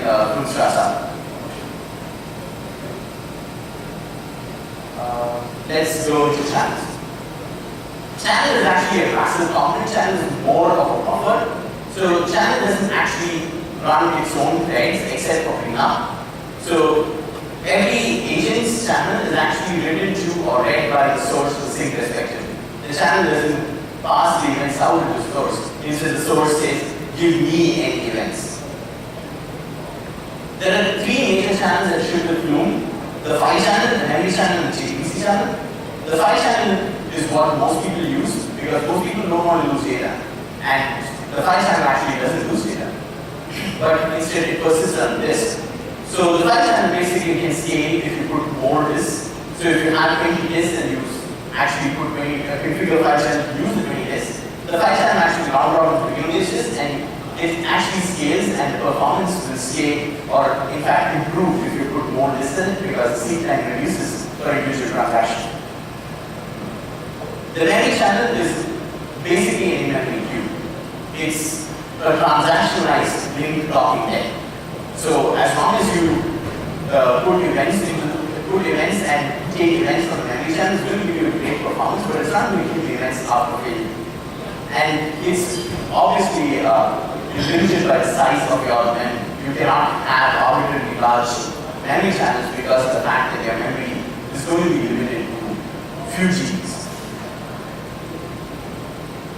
Flume starts up. Let's go to channels. Channel is actually a passive component. Channel is more of a buffer. So channel doesn't actually run its own threads except for cleanup. So every agent's channel is actually written to or read by the source of the sink respectively. The channel doesn't pass the events out to the source. Instead, the source says, give me any events. There are three major channels that ship the Flume: the file channel, the memory channel, and the JDBC channel. The file channel is what most people use because most people don't want to lose data. And the file channel actually doesn't lose data, but instead it persists on disk. So the file channel basically can scale if you put more disks. So if you have 20 disks and you actually put 20, configure file channel to use the 20 disks, the file channel actually round robin to begin with this, and it actually scales and the performance will scale or in fact improve if you put more disks in it because the seek time reduces for a user transaction. The memory channel is basically an in-memory queue. It's a transactionalized linked talking head. So as long as you put events and take events from the memory channel, it's going to give you a great performance, but it's not going to keep the events out of it. And it's obviously limited by the size of your memory. You cannot have arbitrarily large memory channels because of the fact that your memory is going to be limited to few GBs.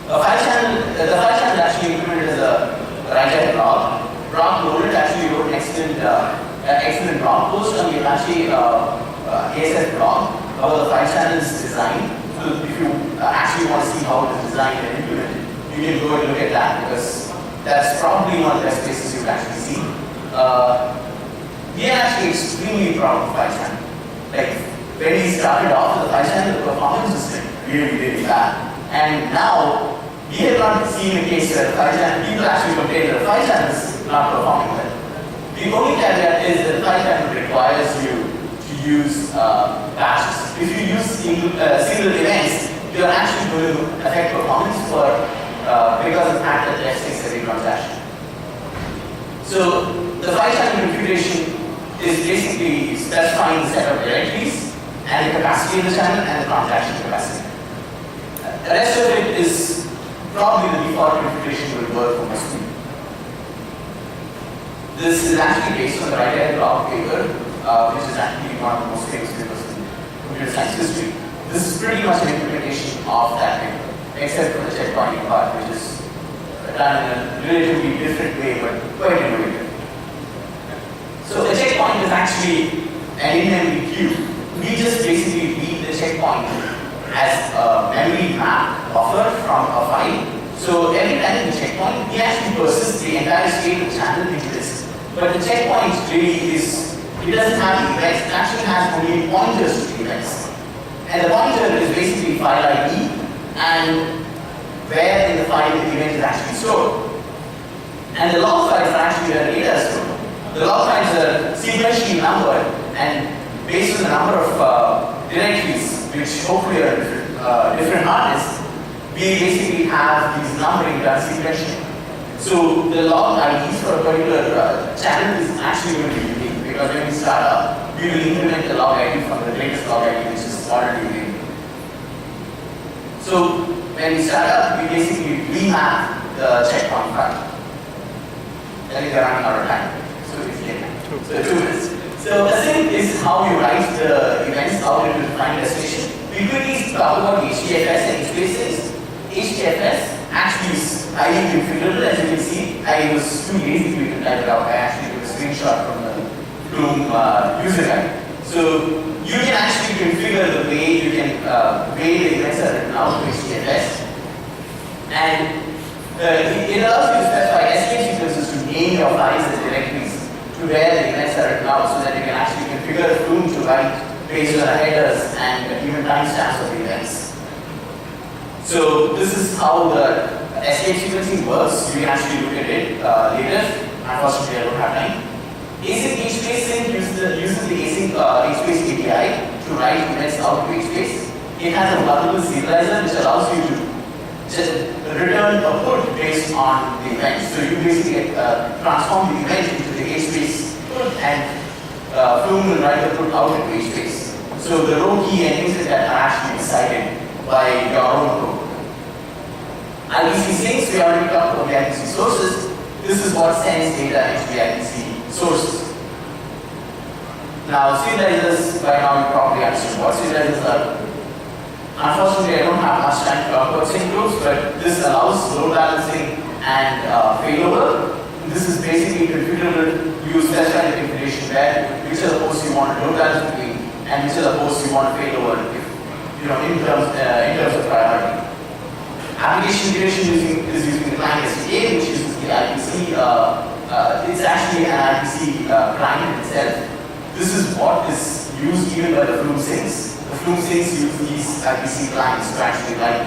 The file channel is actually implemented as a write-ahead blog. Brock Loaded actually wrote an excellent blog post on the Apache ASF blog about the file channel's design. So if you actually want to see how it is designed and implemented, you can go and look at that because that's probably one of the best places you can actually see. We are actually extremely proud of the file channel. Like when we started off with the file channel, the performance was really, really bad. And now, we have not seen a case where the file channel, people actually complain that the file channel is not performing well. The only caveat is that the file channel requires you to use batches. If you use single events, you are actually going to affect performance because of the fact that it takes every transaction. So, the file channel configuration is basically specifying the set of directories and the capacity of the channel and the transaction capacity. The rest of it is probably the default configuration will work for most people. This is actually based on the write-ahead blog paper, which is actually one of the most famous papers in computer science history. This is pretty much an implementation of that paper, except for the checkpointing part, which is done in a relatively different way, but quite innovative. So the checkpoint is actually an in-memory queue. We just basically read the checkpoint as a memory map buffer from a file. So every time in the checkpoint, we actually persist the entire state of the channel into this. But the checkpoint really is, it doesn't have events, it actually has only pointers to the events. And the pointer is basically file ID and where in the file the event is actually stored. And the log files are actually where data is stored. The log files are sequentially numbered and based on the number of directories, which hopefully are different hard disks, we basically have these numbering done sequentially. So the log IDs for a particular channel is actually going to be unique because when we start up, we will implement the log ID from the latest log ID which is already made. So when we start up, we basically remap the checkpoint file. That is running out of time. So it's late. So 2 minutes. So async is how you write the events out into the final destination. We quickly talk about HDFS and HBase is. HDFS actually is highly configurable, as you can see. I was too lazy to type it out. I actually took a screenshot from the Flume user guide. So you can actually configure the way you can way the events are written out to HDFS. And it allows you to specify escape sequences to name your files as directories to where the events are written out so that you can actually configure Flume to write based on the headers and even timestamps of the events. So this is how the escape sequencing works. You can actually look at it later. Unfortunately, I don't have time. Async HBase sync uses the async HBase API to write events out to HBase. It has a multiple serializer which allows you to just return a put based on the event. So you basically transform the event into the HBase and Flume will write the code out into HBase. So the row key and things like that are actually decided by your own code. IBC sinks, we already talked about the IBC sources. This is what sends data into the IBC sources. Now, serializers, by now you probably understand what serializers are. Unfortunately, I don't have much time to talk about sync groups, but this allows load balancing and failover. This is basically configurable. You specify the configuration where which are the hosts you want to load balance between and which are the hosts you want to failover in terms of priority. Application integration is using the client SDK, which uses the IBC. It's actually an IBC client itself. This is what is used even by the Flume sinks. The Flume sinks use these IBC clients to actually write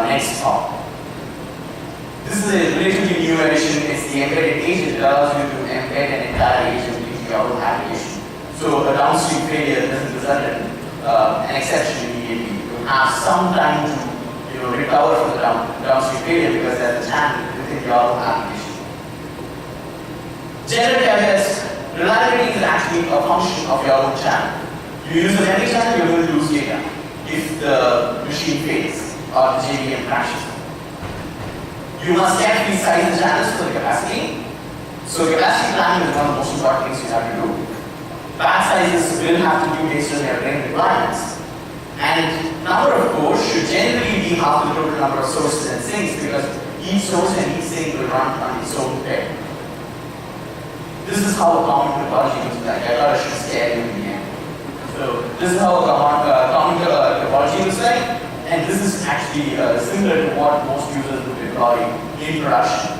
next hop. This is a relatively new addition. It's the embedded agent. It allows you to embed an entire agent into your own application. So a downstream failure doesn't result in an exception immediately. You have some time to recover from the downstream failure because there's a channel within your own application. Generative AWS. Reliability is actually a function of your own channel. You use a memory channel, you're going to lose data if the machine fails or the JVM crashes. You must carefully size the channels for the capacity. So capacity planning is one of the most important things you have to do. Batch sizes will have to be based on your brain requirements. And number of cores should generally be half the total number of sources and sinks because each source and each sink will run on its own pair. This is how a common topology looks like. I thought I should scare you in the end. So this is how a common topology looks like, and this is actually similar to what most users would deploy in production.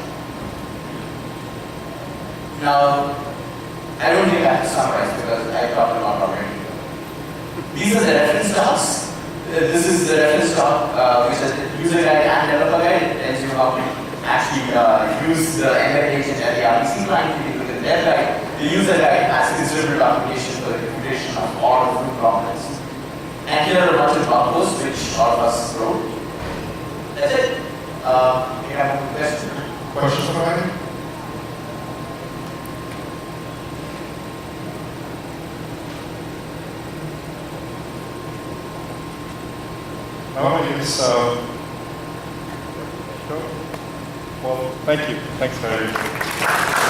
Now, I don't think I have to summarize because I talked a lot already. These are the reference docs. This is the reference doc, which is the user guide and developer guide. It tells you how to actually use the embedded agent and the RBC client. Their guide, the user guide has considerable documentation for the configuration of all of the Flume components. And here are a bunch of blog posts which all of us wrote. That's it. You have a question? Questions for Andy? No, it's well, thank you. Thanks very much.